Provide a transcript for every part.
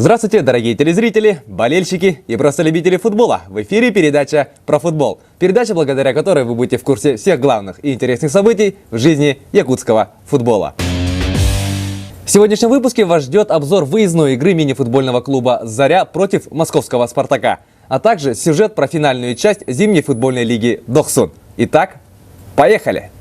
Здравствуйте, дорогие телезрители, болельщики и просто любители футбола. В эфире передача про футбол. Передача, благодаря которой вы будете в курсе всех главных и интересных событий в жизни якутского футбола. В сегодняшнем выпуске вас ждет обзор выездной игры мини-футбольного клуба «Заря» против московского «Спартака», а также сюжет про финальную часть зимней футбольной лиги «Дохсун». Итак, поехали!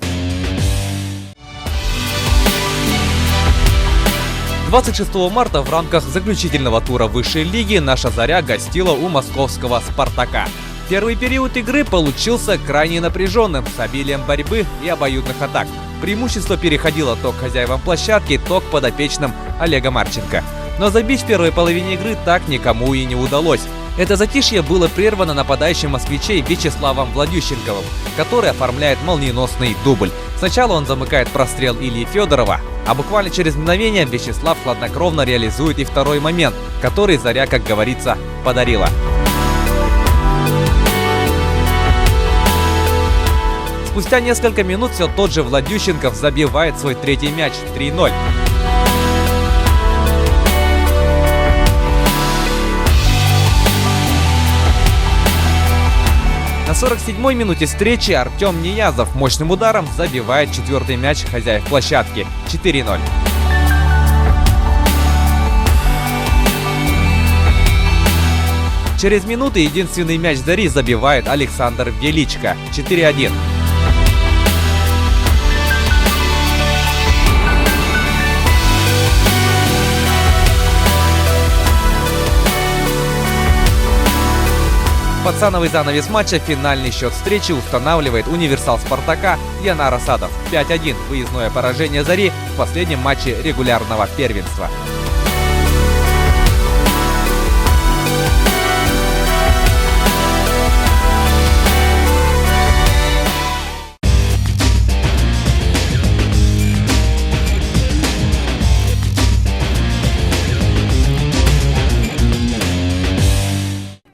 26 марта в рамках заключительного тура высшей лиги наша «Заря» гостила у московского «Спартака». Первый период игры получился крайне напряженным, с обилием борьбы и обоюдных атак. Преимущество переходило то к хозяевам площадки, то к подопечным Олега Марченко. Но забить в первой половине игры так никому и не удалось. Это затишье было прервано нападающим москвичей Вячеславом Владющенковым, который оформляет молниеносный дубль. Сначала он замыкает прострел Ильи Федорова, а буквально через мгновение Вячеслав хладнокровно реализует и второй момент, который «Заря», как говорится, подарила. Спустя несколько минут все тот же Владющенков забивает свой третий мяч 3-0. На 47-й минуте встречи Артем Ниязов мощным ударом забивает четвертый мяч хозяев площадки 4-0. Через минуту единственный мяч «Зари» забивает Александр Величко 4-1. Пацановый занавес матча финальный счет встречи устанавливает универсал «Спартака» Янар Асадов. 5-1 выездное поражение «Зари» в последнем матче регулярного первенства.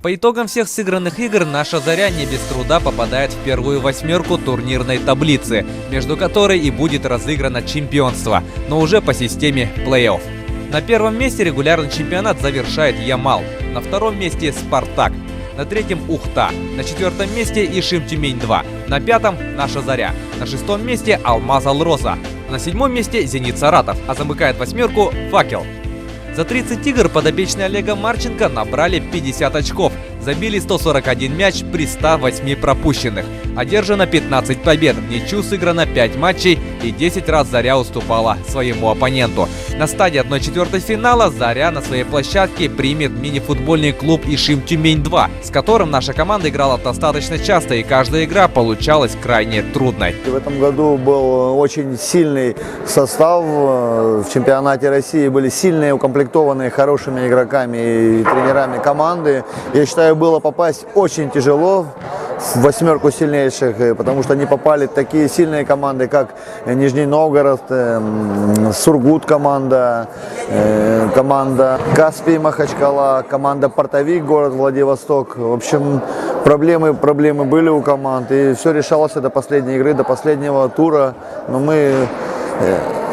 По итогам всех сыгранных игр наша «Заря» не без труда попадает в первую восьмерку турнирной таблицы, между которой и будет разыграно чемпионство, но уже по системе плей-офф. На первом месте регулярный чемпионат завершает Ямал, на втором месте «Спартак», на третьем Ухта, на четвертом месте Ишим-Тюмень-2, на пятом наша «Заря», на шестом месте Алмаз Алроса, на седьмом месте Зенит Саратов, а замыкает восьмерку Факел. За 30 игр подопечные Олега Марченко набрали 50 очков, забили 141 мяч при 108 пропущенных. Одержано 15 побед, в ничью сыграно 5 матчей и 10 раз «Заря» уступала своему оппоненту. На стадии 1/4 финала «Заря» на своей площадке примет мини-футбольный клуб Ишим-Тюмень-2, с которым наша команда играла достаточно часто, и каждая игра получалась крайне трудной. В этом году был очень сильный состав. В чемпионате России были сильные, укомплектованные хорошими игроками и тренерами команды. Я считаю, было попасть очень тяжело в восьмерку сильнейших, потому что они попали такие сильные команды, как Нижний Новгород, Сургут команда, команда Каспий Махачкала, команда Портовик, город Владивосток. В общем, проблемы были у команд, и все решалось до последней игры, до последнего тура. Но мы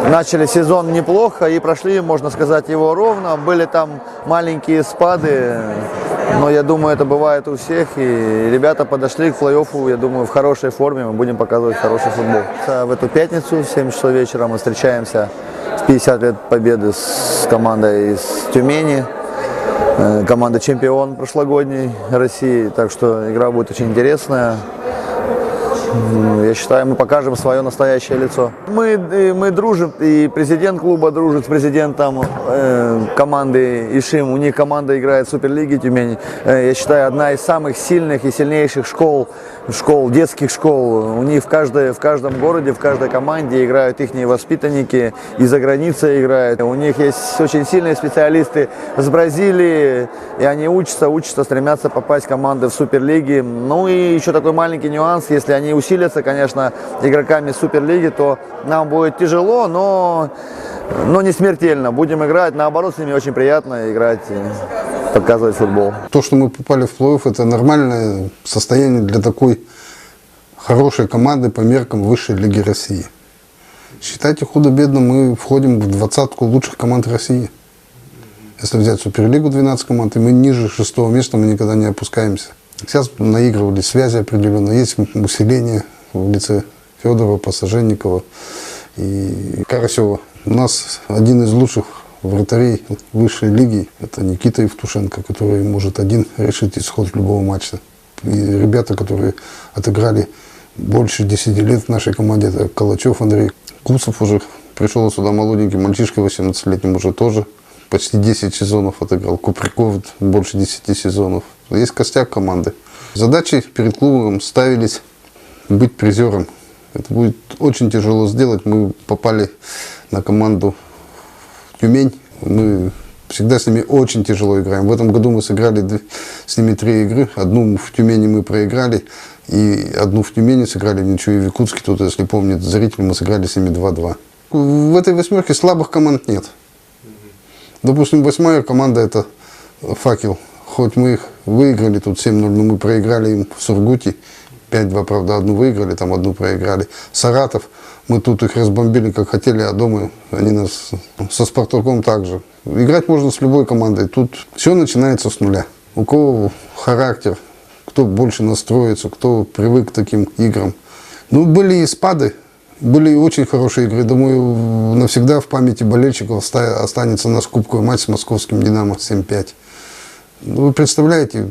начали сезон неплохо и прошли, можно сказать, его ровно. Были там маленькие спады, но я думаю, это бывает у всех. И ребята подошли к плей-оффу, я думаю, в хорошей форме. Мы будем показывать хороший футбол. В эту пятницу в 7 часов вечера мы встречаемся в 50 лет победы с командой из Тюмени. Команда чемпион прошлогодней России. Так что игра будет очень интересная. Я считаю, мы покажем свое настоящее лицо. Мы дружим, и президент клуба дружит с президентом команды Ишим. У них команда играет в Суперлиге Тюмень. Я считаю, одна из самых сильных и сильнейших школ, детских школ. У них в каждом городе, в каждой команде играют их воспитанники, и за границей играют. У них есть очень сильные специалисты с Бразилии, и они учатся, стремятся попасть в команды в Суперлиге. Ну и еще такой маленький нюанс, если они усилятся, конечно, игроками Суперлиги, то нам будет тяжело, но не смертельно. Будем играть, наоборот, с ними очень приятно играть и показывать футбол. То, что мы попали в плей-офф, это нормальное состояние для такой хорошей команды по меркам высшей лиги России. Считайте, худо-бедно мы входим в 20-ку лучших команд России. Если взять Суперлигу 12 команд, и мы ниже 6-го места, мы никогда не опускаемся. Сейчас наигрывали связи определенно, есть усиление в лице Федорова, Посаженникова и Карасева. У нас один из лучших вратарей высшей лиги, это Никита Евтушенко, который может один решить исход любого матча. И ребята, которые отыграли больше 10 лет в нашей команде, это Калачев Андрей. Кусов уже пришел сюда молоденький, мальчишка 18-летним уже тоже почти 10 сезонов отыграл. Купряков больше 10 сезонов. Есть костяк команды. Задачи перед клубом ставились быть призером. Это будет очень тяжело сделать. Мы попали на команду Тюмень. Мы всегда с ними очень тяжело играем. В этом году мы сыграли с ними 3 игры. Одну в Тюмени мы проиграли. И одну в Тюмени сыграли в ничью. И в Якутске, тут, если помнит зритель, мы сыграли с ними 2-2. В этой восьмерке слабых команд нет. Допустим, 8-я команда это Факел. Хоть мы их выиграли тут 7-0, но мы проиграли им в Сургуте. 5-2, правда, одну выиграли, там одну проиграли. Саратов, мы тут их разбомбили как хотели, а дома они нас со Спартаком также. Играть можно с любой командой. Тут все начинается с нуля. У кого характер, кто больше настроится, кто привык к таким играм. Ну, были и спады, были очень хорошие игры. Думаю, навсегда в памяти болельщиков останется наш кубковый матч с московским «Динамо» 7-5. Вы представляете,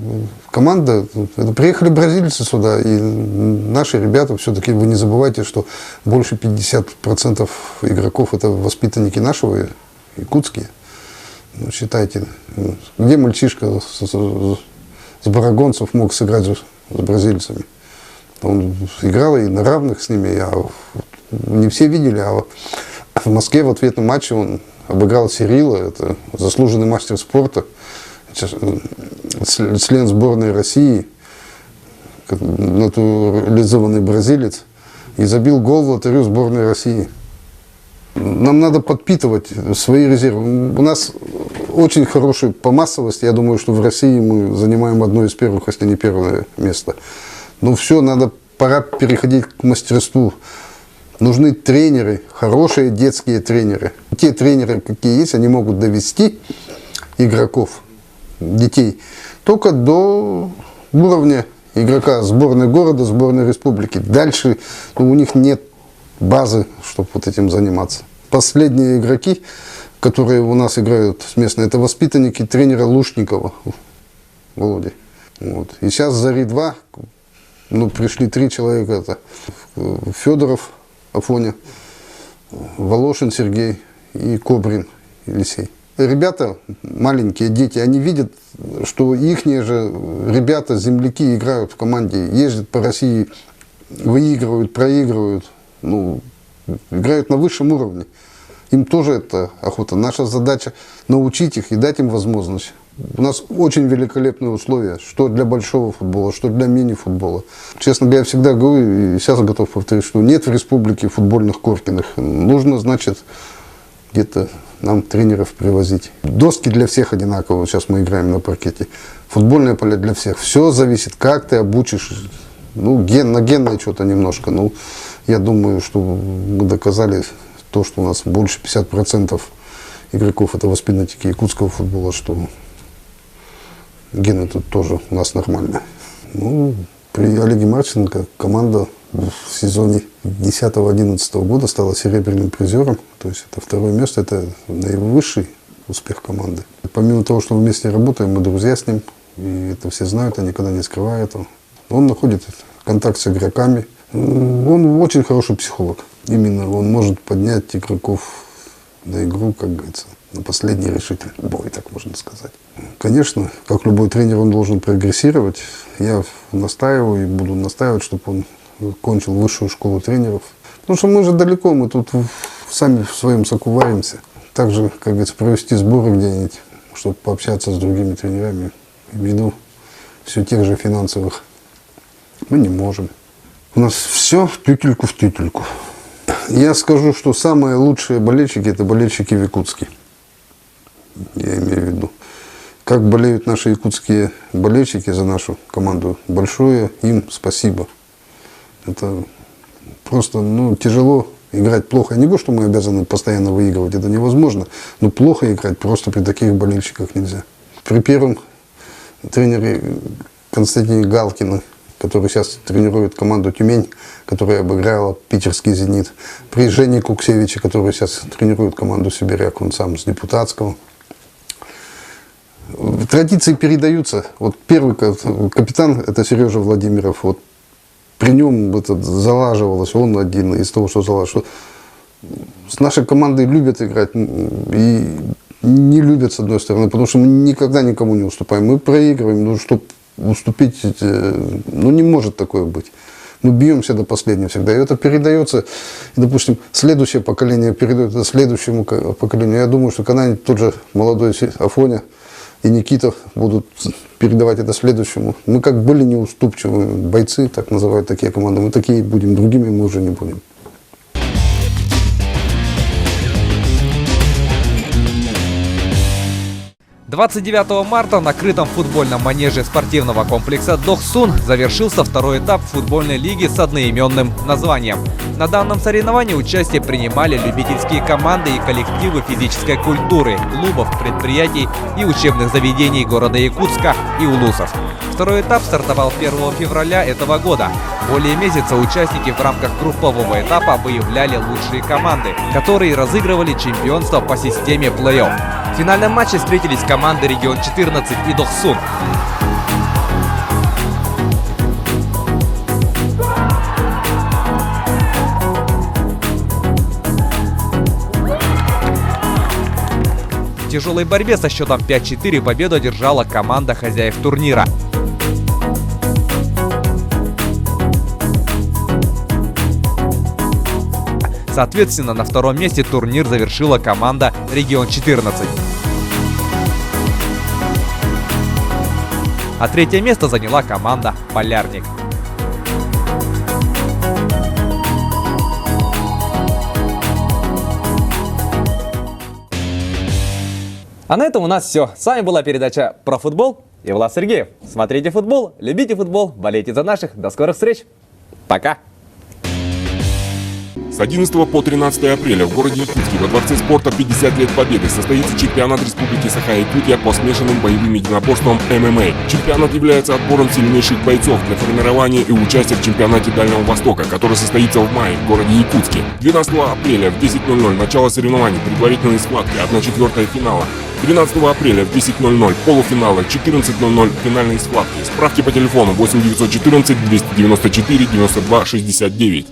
команда, это приехали бразильцы сюда, и наши ребята, все-таки вы не забывайте, что больше 50% игроков это воспитанники нашего, якутские. Ну, считайте, где мальчишка с барагонцев мог сыграть с бразильцами? Он играл и на равных с ними, не все видели, а в Москве в ответном матче он обыграл Сирила, это заслуженный мастер спорта, член сборной России, натурализованный бразилец, и забил гол вратарю сборной России. Нам надо подпитывать свои резервы. У нас очень хороший по массовости, я думаю, что в России мы занимаем одно из первых, если не первое место. Но все, пора переходить к мастерству. Нужны тренеры, хорошие детские тренеры. Те тренеры, какие есть, они могут довести игроков, детей, только до уровня игрока сборной города, сборной республики. Дальше у них нет базы, чтобы вот этим заниматься. Последние игроки, которые у нас играют местные, это воспитанники тренера Лушникова, Володи. Вот. И сейчас «Зари-2», пришли 3 человека, это Федоров Афоня, Волошин Сергей и Кобрин Елисей. Ребята, маленькие дети, они видят, что ихние же ребята, земляки играют в команде, ездят по России, выигрывают, проигрывают, играют на высшем уровне. Им тоже это охота. Наша задача научить их и дать им возможность. У нас очень великолепные условия, что для большого футбола, что для мини-футбола. Честно говоря, я всегда говорю, и сейчас готов повторить, что нет в республике футбольных Коркиных. Нужно, значит, где-то нам тренеров привозить. Доски для всех одинаковые, сейчас мы играем на паркете. Футбольное поле для всех. Все зависит, как ты обучишь. На генное что-то немножко. Я думаю, что мы доказали то, что у нас больше 50% игроков это воспитанники якутского футбола, что гены тут тоже у нас нормально. При Олеге Марченко команда в сезоне 10-11 года стала серебряным призером. То есть это 2-е место, это наивысший успех команды. Помимо того, что мы вместе работаем, мы друзья с ним, и это все знают, я никогда не скрываю этого. Он находит контакт с игроками. Он очень хороший психолог. Именно он может поднять игроков на игру, как говорится, на последний решительный бой, так можно сказать. Конечно, как любой тренер, он должен прогрессировать. Я настаиваю и буду настаивать, чтобы он кончил высшую школу тренеров. Потому что мы же далеко, мы тут сами в своем соку варимся. Также, как говорится, провести сборы где-нибудь, чтобы пообщаться с другими тренерами. Ввиду все тех же финансовых мы не можем. У нас все тютельку в тютельку. Я скажу, что самые лучшие болельщики – это болельщики якутские. Я имею в виду. Как болеют наши якутские болельщики за нашу команду, большое им спасибо. Это просто тяжело Играть плохо. Не то, что мы обязаны постоянно выигрывать, это невозможно. Но плохо играть просто при таких болельщиках нельзя. При первом тренере Константине Галкине, который сейчас тренирует команду «Тюмень», которая обыграла питерский «Зенит». При Жене Куксевиче, который сейчас тренирует команду «Сибиряк», он сам с депутатского. Традиции передаются. Вот первый капитан, это Сережа Владимиров. Вот при нем это залаживалось, он один из того, что залаживалось. С нашей командой любят играть и не любят, с одной стороны, потому что мы никогда никому не уступаем. Мы проигрываем, но чтобы уступить, ну не может такое быть. Мы бьемся до последнего всегда. И это передается, и, допустим, следующее поколение передает это следующему поколению. Я думаю, что когда-нибудь тот же молодой Афоня и Никита будут передавать это следующему. Мы как были неуступчивые бойцы, так называют такие команды, мы такие будем, другими мы уже не будем. – 29 марта на крытом футбольном манеже спортивного комплекса «Дохсун» завершился второй этап футбольной лиги с одноименным названием. На данном соревновании участие принимали любительские команды и коллективы физической культуры, клубов, предприятий и учебных заведений города Якутска и Улусов. Второй этап стартовал 1 февраля этого года. Более месяца участники в рамках группового этапа выявляли лучшие команды, которые разыгрывали чемпионство по системе плей-офф. В финальном матче встретились команды «Регион-14» и «Дохсун». В тяжелой борьбе со счетом 5-4 победу одержала команда хозяев турнира. Соответственно, на втором месте турнир завершила команда «Регион-14». А третье место заняла команда «Полярник». А на этом у нас все. С вами была передача про футбол и Влад Сергеев. Смотрите футбол, любите футбол, болейте за наших. До скорых встреч. Пока. С 11 по 13 апреля в городе Якутске во Дворце спорта 50 лет Победы состоится чемпионат Республики Саха-Якутия по смешанным боевым единоборствам ММА. Чемпионат является отбором сильнейших бойцов для формирования и участия в чемпионате Дальнего Востока, который состоится в мае в городе Якутске. 12 апреля в 10:00 начало соревнований, предварительные схватки, 1/4 финала. 13 апреля в 10:00 полуфиналы, 14:00 финальные схватки. Справки по телефону 8 914 294 92 69.